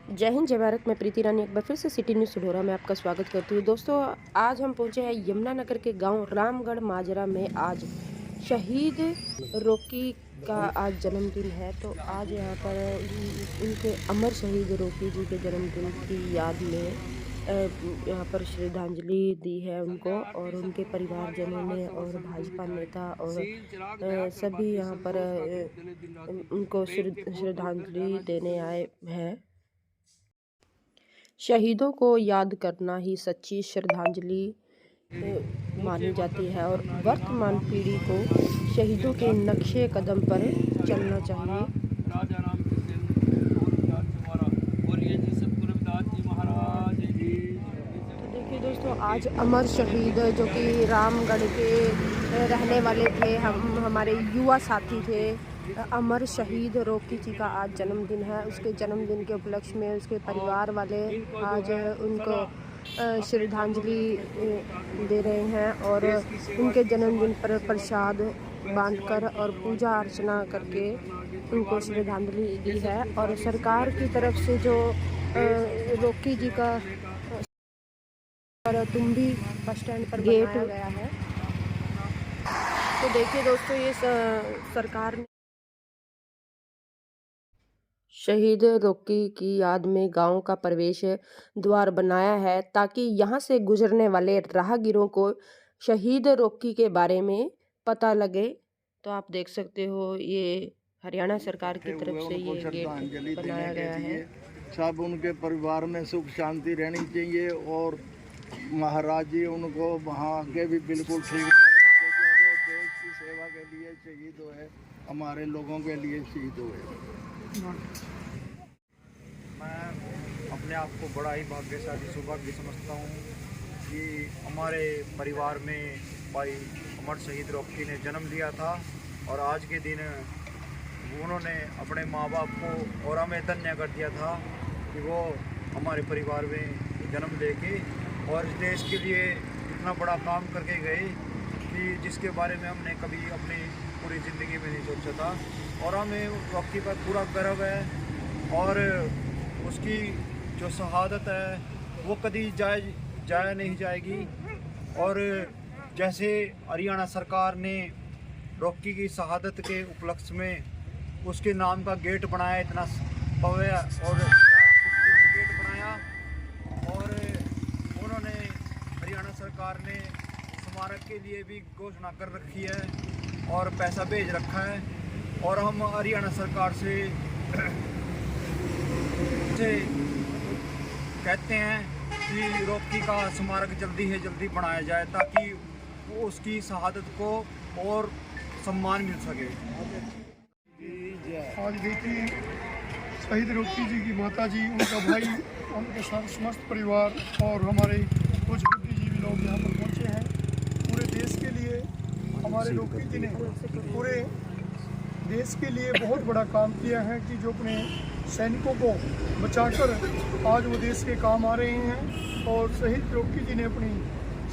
जय हिंद जय भारत। मैं प्रीति रानी एक बार फिर से सिटी न्यूज़ सुढौरा में आपका स्वागत करती हूँ। दोस्तों, आज हम पहुँचे हैं यमुनानगर के गांव रामगढ़ माजरा में। आज शहीद रॉकी का आज जन्मदिन है, तो आज यहाँ पर उनके अमर शहीद रॉकी जी के जन्मदिन की याद में यहाँ पर श्रद्धांजलि दी है उनको, और उनके परिवारजनों ने और भाजपा नेता और सभी यहाँ पर उनको श्रद्धांजलि देने आए हैं। शहीदों को याद करना ही सच्ची श्रद्धांजलि मानी जाती है, और वर्तमान पीढ़ी को शहीदों के नक्शे कदम पर चलना चाहिए। तो देखिए दोस्तों, आज अमर शहीद जो कि रामगढ़ के रहने वाले थे, हमारे युवा साथी थे, अमर शहीद रॉकी जी का आज जन्मदिन है। उसके जन्मदिन के उपलक्ष्य में उसके परिवार वाले आज उनको श्रद्धांजलि दे रहे हैं, और उनके जन्मदिन पर प्रसाद बांटकर और पूजा अर्चना करके उनको श्रद्धांजलि दी है। और सरकार की तरफ से जो रॉकी जी का तुम्बी बस स्टैंड पर बनाया गया है। तो देखिए दोस्तों, ये सरकार ने शहीद रॉकी की याद में गांव का प्रवेश द्वार बनाया है, ताकि यहां से गुजरने वाले राहगीरों को शहीद रॉकी के बारे में पता लगे। तो आप देख सकते हो, ये हरियाणा सरकार की तरफ से ये गेट बनाया गया है। सब उनके परिवार में सुख शांति रहनी चाहिए, और महाराज जी उनको वहाँ आगे भी बिल्कुल ठीक ठाक रखे, क्योंकि वो देश की सेवा के लिए शहीद हुए, हमारे लोगों के लिए शहीद हुए। मैं अपने आप को बड़ा ही भाग्यशाली सौभाग्य समझता हूँ कि हमारे परिवार में भाई अमर शहीद रॉकी ने जन्म लिया था, और आज के दिन उन्होंने अपने माँ बाप को और हमें धन्य कर दिया था कि वो हमारे परिवार में जन्म लेके और देश के लिए इतना बड़ा काम करके गए कि जिसके बारे में हमने कभी अपनी पूरी ज़िंदगी में नहीं सोचा था। और हमें रॉकी पर पूरा गर्व है, और उसकी जो शहादत है वो कभी जाया नहीं जाएगी। और जैसे हरियाणा सरकार ने रॉकी की शहादत के उपलक्ष्य में उसके नाम का गेट बनाया, इतना भव्य और खूबसूरत गेट बनाया, और उन्होंने हरियाणा सरकार ने स्मारक के लिए भी घोषणा कर रखी है और पैसा भेज रखा है। और हम हरियाणा सरकार से कहते हैं कि रॉकी का स्मारक जल्दी से जल्दी बनाया जाए, ताकि वो उसकी शहादत को और सम्मान मिल सके। आज देखिए, शहीद रॉकी जी की माता जी, उनका भाई, उनके साथ समस्त परिवार और हमारे कुछ बुद्धिजीवी लोग यहाँ पर पहुँचे हैं। पूरे देश के लिए हमारे रॉकी जी ने पूरे देश के लिए बहुत बड़ा काम किया है, कि जो अपने सैनिकों को बचाकर आज वो देश के काम आ रहे हैं। और शहीद रॉकी जी ने अपनी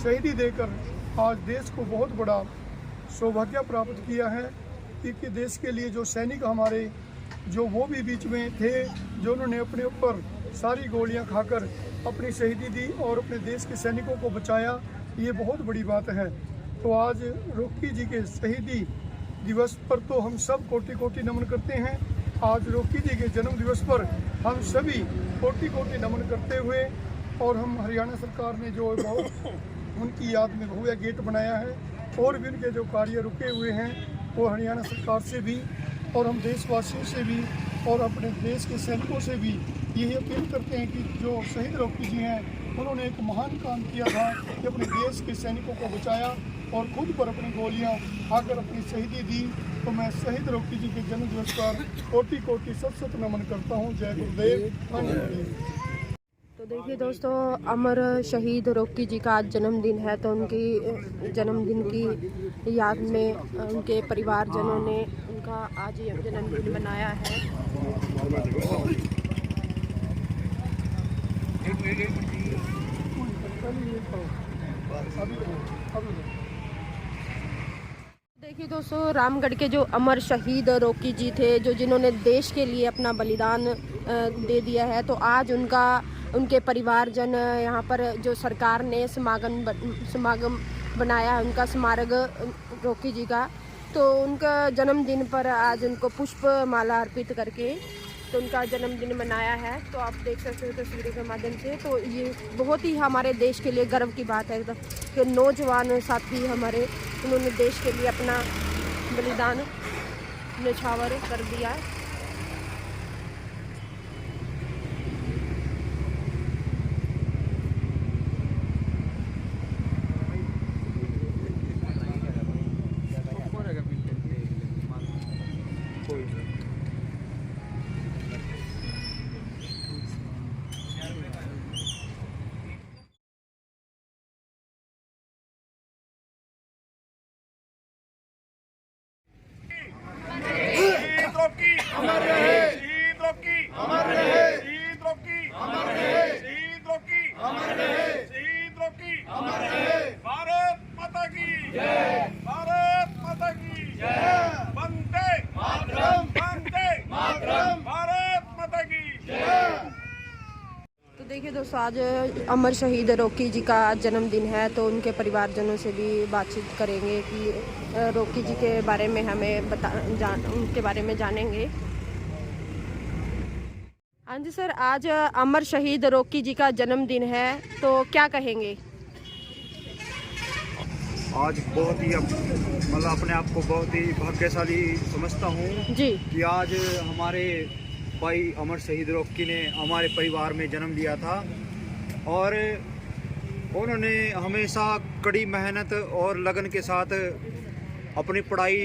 शहीदी देकर आज देश को बहुत बड़ा सौभाग्य प्राप्त किया है, क्योंकि देश के लिए जो सैनिक हमारे जो वो भी बीच में थे, जो उन्होंने अपने ऊपर सारी गोलियां खाकर अपनी शहीदी दी और अपने देश के सैनिकों को बचाया, ये बहुत बड़ी बात है। तो आज रॉकी जी के शहीदी दिवस पर तो हम सब कोटि कोटि नमन करते हैं। आज रॉकी जी के जन्म दिवस पर हम सभी कोटि कोटि नमन करते हुए, और हम हरियाणा सरकार ने जो बहुत उनकी याद में भव्य गेट बनाया है, और भी उनके जो कार्य रुके हुए हैं, वो हरियाणा सरकार से भी और हम देशवासियों से भी और अपने देश के सैनिकों से भी यही अपील करते हैं कि जो शहीद रॉकी जी हैं, उन्होंने एक महान काम किया था कि अपने देश के सैनिकों को बचाया और खुद पर अपनी गोलियां खाकर अपनी शहीदी दी। तो मैं शहीद रॉकी जी के जन्म दिवस पर कोटि कोटि सत नमन करता हूँ। जय गुरुदेव, धन्यवाद। तो देखिए दोस्तों, अमर शहीद रॉकी जी का आज जन्मदिन है, तो उनकी जन्मदिन की याद में उनके परिवारजनों ने उनका आज जन्मदिन मनाया है। देखिए दोस्तों, रामगढ़ के जो अमर शहीद रॉकी जी थे, जो जिन्होंने देश के लिए अपना बलिदान दे दिया है, तो आज उनके परिवारजन यहाँ पर जो सरकार ने समागम बनाया है, उनका स्मारक रॉकी जी का, तो उनका जन्मदिन पर आज उनको पुष्प माला अर्पित करके तो उनका जन्मदिन मनाया है। तो आप देख सकते हो तस्वीरों के माध्यम से। तो ये बहुत ही हमारे देश के लिए गर्व की बात है कि नौजवान साथी हमारे, उन्होंने देश के लिए अपना बलिदान न्यौछावर कर दिया। भारत माता की जय, भारत माता की जय, वंदे मातरम, वंदे मातरम, भारत माता की जय। तो देखिए दोस्तों, आज अमर शहीद रॉकी जी का जन्मदिन है, तो उनके परिवारजनों से भी बातचीत करेंगे कि रॉकी जी के बारे में हमें उनके बारे में जानेंगे। हाँ जी सर, आज अमर शहीद रॉकी जी का जन्मदिन है, तो क्या कहेंगे? आज बहुत ही मतलब अपने आप को बहुत ही भाग्यशाली समझता हूँ जी कि आज हमारे भाई अमर शहीद रॉकी ने हमारे परिवार में जन्म लिया था और उन्होंने हमेशा कड़ी मेहनत और लगन के साथ अपनी पढ़ाई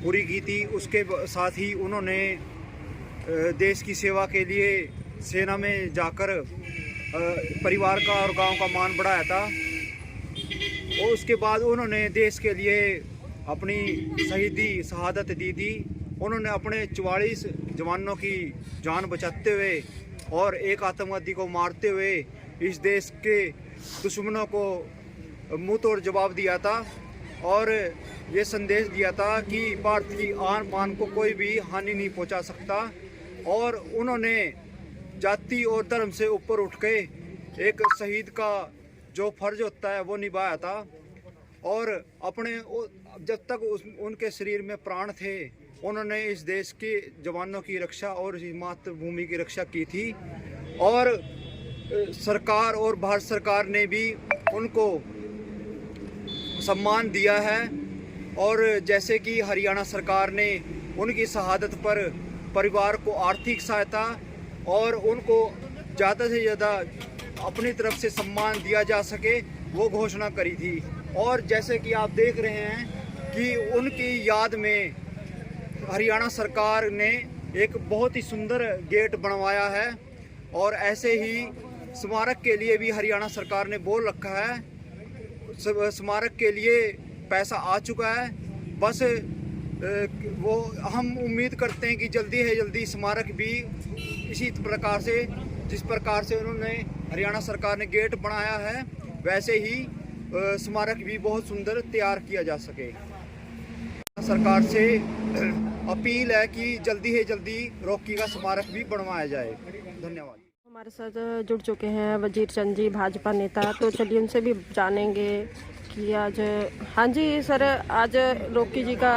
पूरी की थी। उसके साथ ही उन्होंने देश की सेवा के लिए सेना में जाकर परिवार का और गांव का मान बढ़ाया था और उसके बाद उन्होंने देश के लिए अपनी शहादत दी थी। उन्होंने अपने 44 जवानों की जान बचाते हुए और एक आतंकवादी को मारते हुए इस देश के दुश्मनों को मुंह तोड़ जवाब दिया था और ये संदेश दिया था कि भारत की आन बान को कोई भी हानि नहीं पहुंचा सकता। और उन्होंने जाति और धर्म से ऊपर उठ के एक शहीद का जो फर्ज होता है वो निभाया था और अपने जब तक उनके शरीर में प्राण थे उन्होंने इस देश के जवानों की रक्षा और इस मातृभूमि की रक्षा की थी। और सरकार और भारत सरकार ने भी उनको सम्मान दिया है और जैसे कि हरियाणा सरकार ने उनकी शहादत पर परिवार को आर्थिक सहायता और उनको ज़्यादा से ज़्यादा अपनी तरफ से सम्मान दिया जा सके वो घोषणा करी थी। और जैसे कि आप देख रहे हैं कि उनकी याद में हरियाणा सरकार ने एक बहुत ही सुंदर गेट बनवाया है और ऐसे ही स्मारक के लिए भी हरियाणा सरकार ने बोल रखा है। स्मारक के लिए पैसा आ चुका है, बस वो हम उम्मीद करते हैं कि जल्दी है जल्दी स्मारक भी इसी प्रकार से जिस प्रकार से उन्होंने हरियाणा सरकार ने गेट बनाया है वैसे ही स्मारक भी बहुत सुंदर तैयार किया जा सके। सरकार से अपील है कि जल्दी है जल्दी रॉकी का स्मारक भी बनवाया जाए। धन्यवाद। हमारे साथ जुड़ चुके हैं वजीर चंद जी, भाजपा नेता, तो चलिए उनसे भी जानेंगे कि आज। हाँ जी सर, आज रॉकी जी का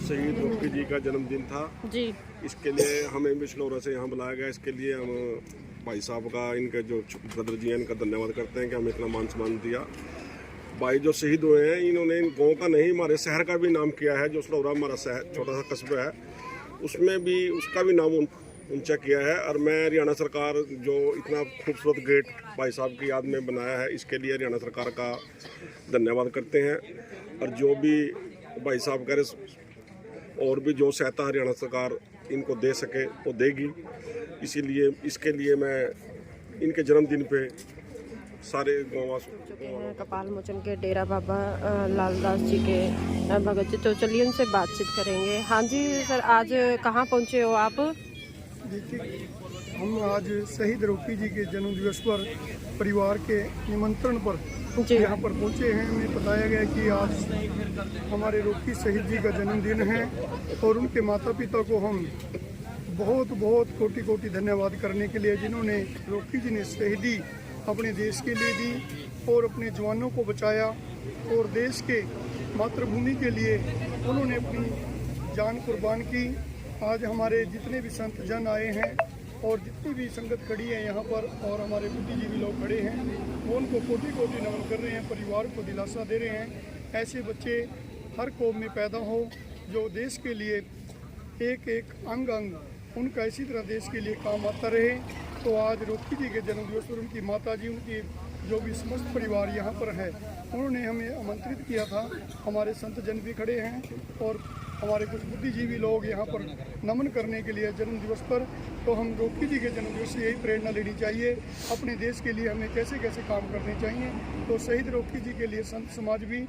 शहीद रॉकी जी का जन्मदिन था जी, इसके लिए हमें बिशनौरा से यहाँ बुलाया गया। इसके लिए हम भाई साहब का, इनके जो ब्रदर जी हैं, इनका धन्यवाद करते हैं कि हमें इतना मान सम्मान दिया। भाई जो शहीद हुए हैं इन्होंने गांव का नहीं हमारे शहर का भी नाम किया है। जो सलौरा हमारा शहर छोटा सा कस्बा है उसमें भी उसका भी नाम ऊंचा किया है। और मैं हरियाणा सरकार जो इतना खूबसूरत गेट भाई साहब की याद में बनाया है इसके लिए हरियाणा सरकार का धन्यवाद करते हैं। और जो भी भाई साहब कह रहे और भी जो सहायता हरियाणा सरकार इनको दे सके वो देगी। इसीलिए इसके लिए मैं इनके जन्मदिन पे सारे गाँव कपाल मोचन के डेरा बाबा लालदास जी के भगत जी, तो चलिए उनसे बातचीत करेंगे। हाँ जी सर, आज कहाँ पहुँचे हो आप? देखिए, हम आज शहीद रॉकी जी के जन्म दिवस पर परिवार के निमंत्रण पर जी। यहाँ पर पहुँचे हैं। हमें बताया गया कि आज हमारे रॉकी शहीद जी का जन्मदिन है और उनके माता पिता को हम बहुत बहुत कोटि कोटि धन्यवाद करने के लिए, जिन्होंने रॉकी जी ने शहीदी अपने देश के लिए दी और अपने जवानों को बचाया और देश के मातृभूमि के लिए उन्होंने अपनी जान कुर्बान की। आज हमारे जितने भी संत जन आए हैं और जितनी भी संगत खड़ी है यहाँ पर और हमारे बुद्धिजीवी लोग खड़े हैं, वो उनको कोटि कोटि नमन कर रहे हैं, परिवार को दिलासा दे रहे हैं। ऐसे बच्चे हर कौम में पैदा हो जो देश के लिए एक एक अंग अंग उनका इसी तरह देश के लिए काम आता रहे। तो आज रॉकी जी के जन्मदिवस पर उनकी माता जी, उनकी जो भी समस्त परिवार यहाँ पर है, उन्होंने हमें आमंत्रित किया था। हमारे संत जन भी खड़े हैं और हमारे कुछ बुद्धिजीवी लोग यहाँ पर नमन करने के लिए जन्मदिवस पर। तो हम रॉकी जी के जन्मदिवस से यही प्रेरणा लेनी चाहिए, अपने देश के लिए हमें कैसे कैसे काम करने चाहिए। तो शहीद रॉकी जी के लिए संत समाज भी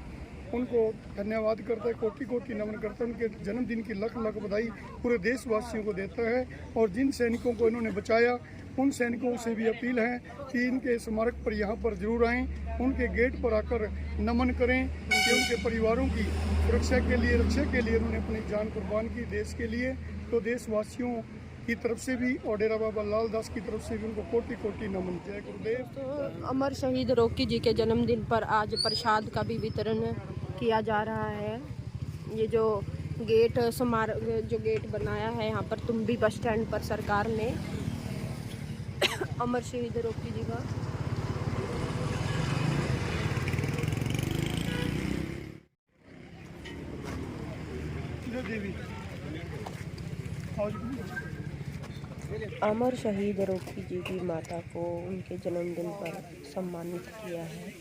उनको धन्यवाद करता है, कोटि कोटि नमन करता है। उनके जन्मदिन की लख लख बधाई पूरे देशवासियों को देता है। और जिन सैनिकों को इन्होंने बचाया, उन सैनिकों से भी अपील है कि इनके स्मारक पर यहाँ पर जरूर आएँ, उनके गेट पर आकर नमन करें कि उनके परिवारों की सुरक्षा के लिए, रक्षा के लिए उन्होंने अपनी जान कुर्बान की देश के लिए। तो देशवासियों की तरफ से भी और डेरा बाबा लाल दास की तरफ से भी उनको कोटि कोटि नमन। जय गुरुदेव। तो अमर शहीद रॉकी जी के जन्मदिन पर आज प्रसाद का भी वितरण किया जा रहा है। ये जो गेट जो गेट बनाया है यहाँ पर तुम्बी बस स्टैंड पर सरकार ने अमर शहीद रॉकी जी का देवी अमर शहीद रॉकी जी की माता को उनके जन्मदिन पर सम्मानित किया है।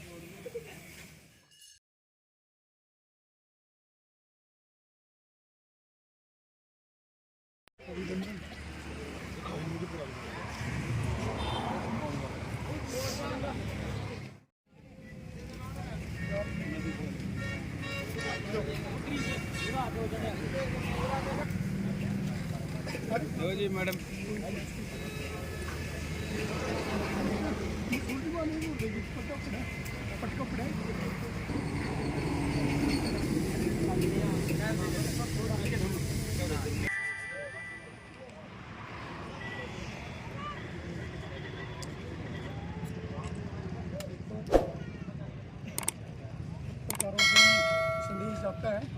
जी मैडम। संदेश जाता है